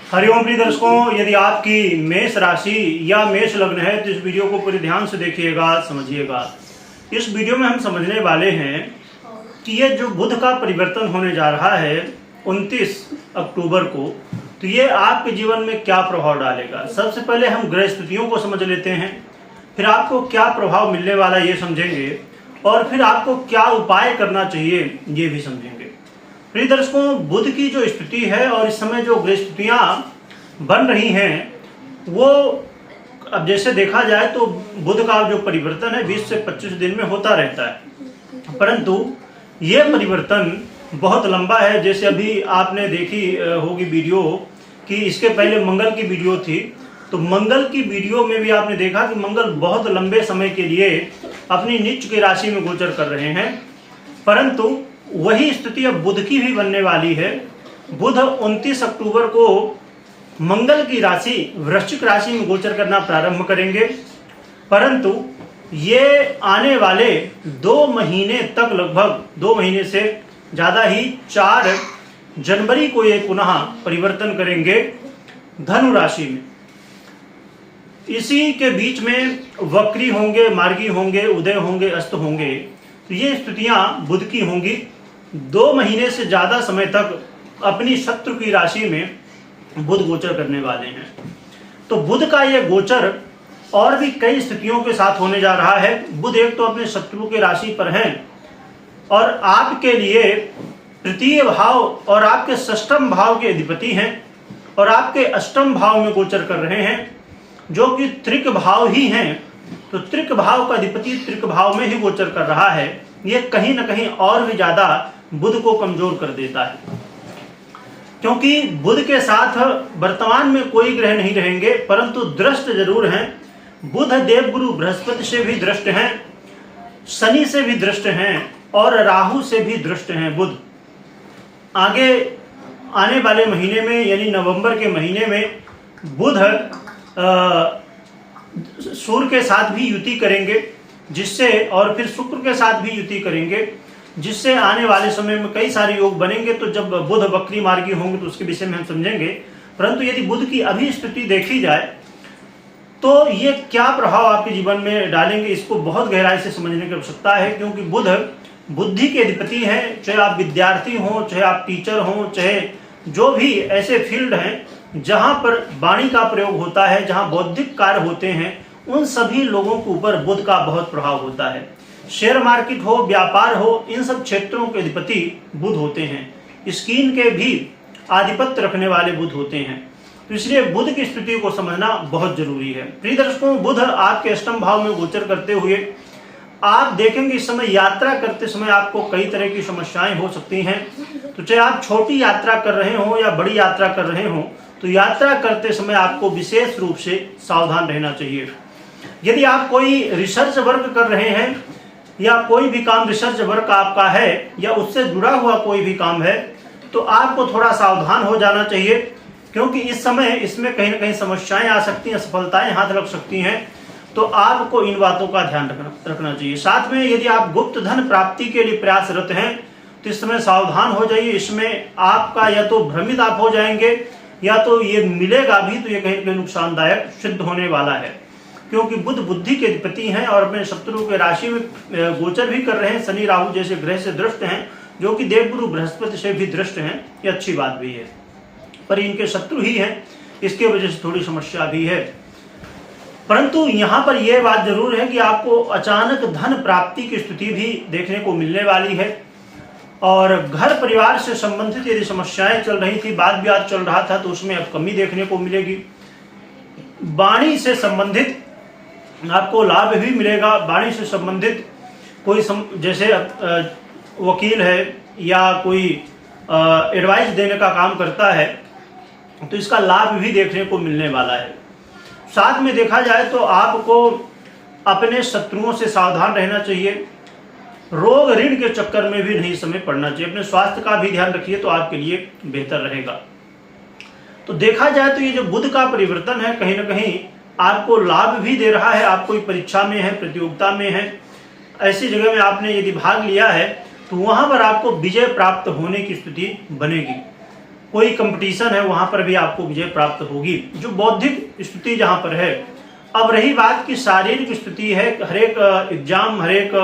हरिओम प्रिय दर्शकों, यदि आपकी मेष राशि या मेष लग्न है तो इस वीडियो को पूरे ध्यान से देखिएगा, समझिएगा। इस वीडियो में हम समझने वाले हैं कि ये जो बुध का परिवर्तन होने जा रहा है 29 अक्टूबर को, तो ये आपके जीवन में क्या प्रभाव डालेगा। सबसे पहले हम ग्रह स्थितियों को समझ लेते हैं, फिर आपको क्या प्रभाव मिलने वाला ये समझेंगे और फिर आपको क्या उपाय करना चाहिए ये भी समझेंगे। प्रिय दर्शकों, बुध की जो स्थिति है और इस समय जो ग्रह स्थितियां बन रही हैं वो अब जैसे देखा जाए तो बुध का जो परिवर्तन है 20 से 25 दिन में होता रहता है, परंतु ये परिवर्तन बहुत लंबा है। जैसे अभी आपने देखी होगी वीडियो कि इसके पहले मंगल की वीडियो थी, तो मंगल की वीडियो में भी आपने देखा कि मंगल बहुत लंबे समय के लिए अपनी नीच की राशि में गोचर कर रहे हैं, परंतु वही स्थिति अब बुध की भी बनने वाली है। बुध 29 अक्टूबर को मंगल की राशि वृश्चिक राशि में गोचर करना प्रारंभ करेंगे, परंतु ये आने वाले 2 महीने तक, लगभग 2 महीने से ज़्यादा ही 4 जनवरी को ये पुनः परिवर्तन करेंगे धनु राशि में। इसी के बीच में वक्री होंगे, मार्गी होंगे, उदय होंगे, अस्त होंगे। तो ये स्थितियां बुध की होंगी। 2 महीने से ज़्यादा समय तक अपनी शत्रु की राशि में बुध गोचर करने वाले हैं। तो बुध का ये गोचर और भी कई स्थितियों के साथ होने जा रहा है। बुध एक तो अपने शत्रु की राशि पर हैं और आपके लिए तृतीय भाव और आपके षष्ठम भाव के अधिपति हैं और आपके अष्टम भाव में गोचर कर रहे हैं, जो कि त्रिक भाव ही हैं। तो त्रिक भाव का अधिपति त्रिक भाव में ही गोचर कर रहा है। ये कहीं ना कहीं और भी ज्यादा बुध को कमजोर कर देता है, क्योंकि बुध के साथ वर्तमान में कोई ग्रह नहीं रहेंगे, परंतु दृष्ट जरूर हैं। बुध देवगुरु बृहस्पति से भी दृष्ट हैं, शनि से भी दृष्ट हैं और राहु से भी दृष्ट हैं बुध। आगे आने वाले महीने में यानी नवंबर के महीने में बुध सूर्य के साथ भी युति करेंगे, जिससे और फिर शुक्र के साथ भी युति करेंगे, जिससे आने वाले समय में कई सारे योग बनेंगे। तो जब बुध वक्री मार्गी होंगे तो उसके विषय में हम समझेंगे, परंतु यदि बुध की अभी स्थिति देखी जाए तो ये क्या प्रभाव आपके जीवन में डालेंगे, इसको बहुत गहराई से समझने की आवश्यकता है। क्योंकि बुध बुद्धि के अधिपति हैं। चाहे आप विद्यार्थी हों, चाहे आप टीचर हों, चाहे जो भी ऐसे फील्ड हैं जहां पर वाणी का प्रयोग होता है, जहां बौद्धिक कार्य होते हैं, उन सभी लोगों के ऊपर बुध का बहुत प्रभाव होता है। शेयर मार्केट हो, व्यापार हो, इन सब क्षेत्रों के अधिपति बुध होते हैं। स्किन के भी आधिपत्य रखने वाले बुध होते हैं। तो इसलिए बुध की स्थिति को समझना बहुत जरूरी है। प्रिय दर्शकों, बुध आपके अष्टम भाव में गोचर करते हुए आप देखेंगे इस समय यात्रा करते समय आपको कई तरह की समस्याएं हो सकती हैं। तो चाहे आप छोटी यात्रा कर रहे हो या बड़ी यात्रा कर रहे हो, तो यात्रा करते समय आपको विशेष रूप से सावधान रहना चाहिए। यदि आप कोई रिसर्च वर्क कर रहे हैं या कोई भी काम रिसर्च वर्क आपका है या उससे जुड़ा हुआ कोई भी काम है, तो आपको थोड़ा सावधान हो जाना चाहिए, क्योंकि इस समय इसमें कहीं ना कहीं समस्याएं आ सकती हैं, असफलताएं हाथ लग सकती हैं। तो आपको इन बातों का ध्यान रखना चाहिए। साथ में यदि आप गुप्त धन प्राप्ति के लिए प्रयासरत हैं तो इस समय सावधान हो जाइए। इसमें आपका या तो भ्रमित आप हो जाएंगे या तो ये मिलेगा भी, तो ये कहीं ना कहीं नुकसानदायक सिद्ध होने वाला है, क्योंकि बुध बुद्धि के अधिपति हैं और अपने शत्रु के राशि में गोचर भी कर रहे हैं। शनि राहु जैसे ग्रह से दृष्ट हैं, जो कि देवगुरु बृहस्पति से भी दृष्ट हैं। ये अच्छी बात भी है, पर इनके शत्रु ही हैं, इसके वजह से थोड़ी समस्या भी है। परंतु यहाँ पर यह बात जरूर है कि आपको अचानक धन प्राप्ति की स्थिति भी देखने को मिलने वाली है। और घर परिवार से संबंधित यदि समस्याएं चल रही थी, वाद विवाद चल रहा था, तो उसमें अब कमी देखने को मिलेगी। वाणी से संबंधित आपको लाभ भी मिलेगा। वाणी से संबंधित कोई जैसे वकील है या कोई एडवाइस देने का काम करता है, तो इसका लाभ भी देखने को मिलने वाला है। साथ में देखा जाए तो आपको अपने शत्रुओं से सावधान रहना चाहिए। रोग ऋण के चक्कर में भी नहीं समय पड़ना चाहिए। अपने स्वास्थ्य का भी ध्यान रखिए तो आपके लिए बेहतर रहेगा। तो देखा जाए तो ये जो बुध का परिवर्तन है कहीं ना कहीं आपको लाभ भी दे रहा है। आप कोई परीक्षा में है, प्रतियोगिता में है, ऐसी जगह में आपने यदि भाग लिया है तो वहां पर आपको विजय प्राप्त होने की स्थिति बनेगी। कोई कंपटीशन है वहां पर भी आपको विजय प्राप्त होगी, जो बौद्धिक स्थिति जहां पर है। अब रही बात की शारीरिक स्थिति है, हर एक एग्जाम, हर एक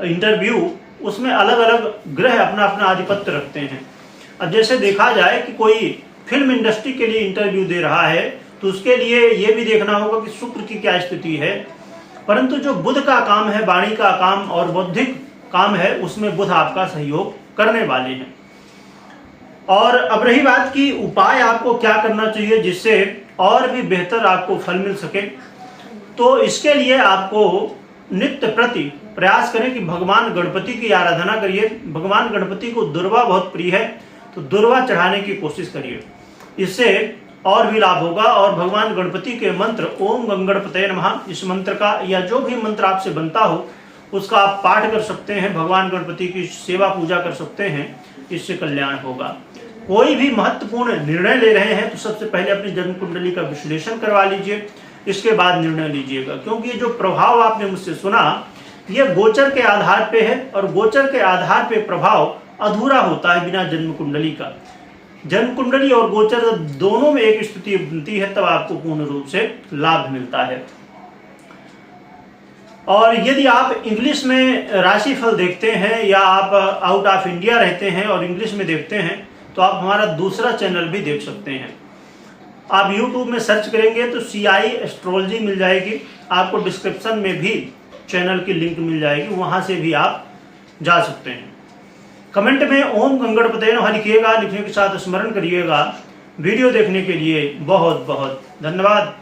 इंटरव्यू, उसमें अलग अलग ग्रह अपना अपना आधिपत्य रखते हैं। अब जैसे देखा जाए कि कोई फिल्म इंडस्ट्री के लिए इंटरव्यू दे रहा है तो उसके लिए ये भी देखना होगा कि शुक्र की क्या स्थिति है, परंतु जो बुध का काम है, वाणी का काम और बौद्धिक काम है, उसमें बुध आपका सहयोग करने वाले हैं। और अब रही बात की उपाय आपको क्या करना चाहिए जिससे और भी बेहतर आपको फल मिल सके, तो इसके लिए आपको नित्य प्रति प्रयास करें कि भगवान गणपति की आराधना करिए। भगवान गणपति को दुर्वा बहुत प्रिय है, तो दुर्वा चढ़ाने की कोशिश करिए, इससे और भी लाभ होगा। और भगवान गणपति के मंत्र ओम गंगणपतये नमः, इस मंत्र का या जो भी मंत्र आपसे बनता हो उसका आप पाठ कर सकते हैं, भगवान गणपति की सेवा पूजा कर सकते हैं, इससे कल्याण होगा। कोई भी महत्वपूर्ण निर्णय ले रहे हैं तो सबसे पहले अपनी जन्म कुंडली का विश्लेषण करवा लीजिए, इसके बाद निर्णय लीजिएगा। क्योंकि ये जो प्रभाव आपने मुझसे सुना ये गोचर के आधार पे है, और गोचर के आधार पे प्रभाव अधूरा होता है बिना जन्म कुंडली का। जन्म कुंडली और गोचर दोनों में एक स्थिति बनती है, तब आपको पूर्ण रूप से लाभ मिलता है। और यदि आप इंग्लिश में राशिफल देखते हैं या आप आउट ऑफ इंडिया रहते हैं और इंग्लिश में देखते हैं तो आप हमारा दूसरा चैनल भी देख सकते हैं। आप YouTube में सर्च करेंगे तो CI एस्ट्रोलॉजी मिल जाएगी, आपको डिस्क्रिप्शन में भी चैनल की लिंक मिल जाएगी, वहां से भी आप जा सकते हैं। कमेंट में ओम गंगणपतये नमः लिखिएगा, लिखने के साथ स्मरण करिएगा। वीडियो देखने के लिए बहुत बहुत धन्यवाद।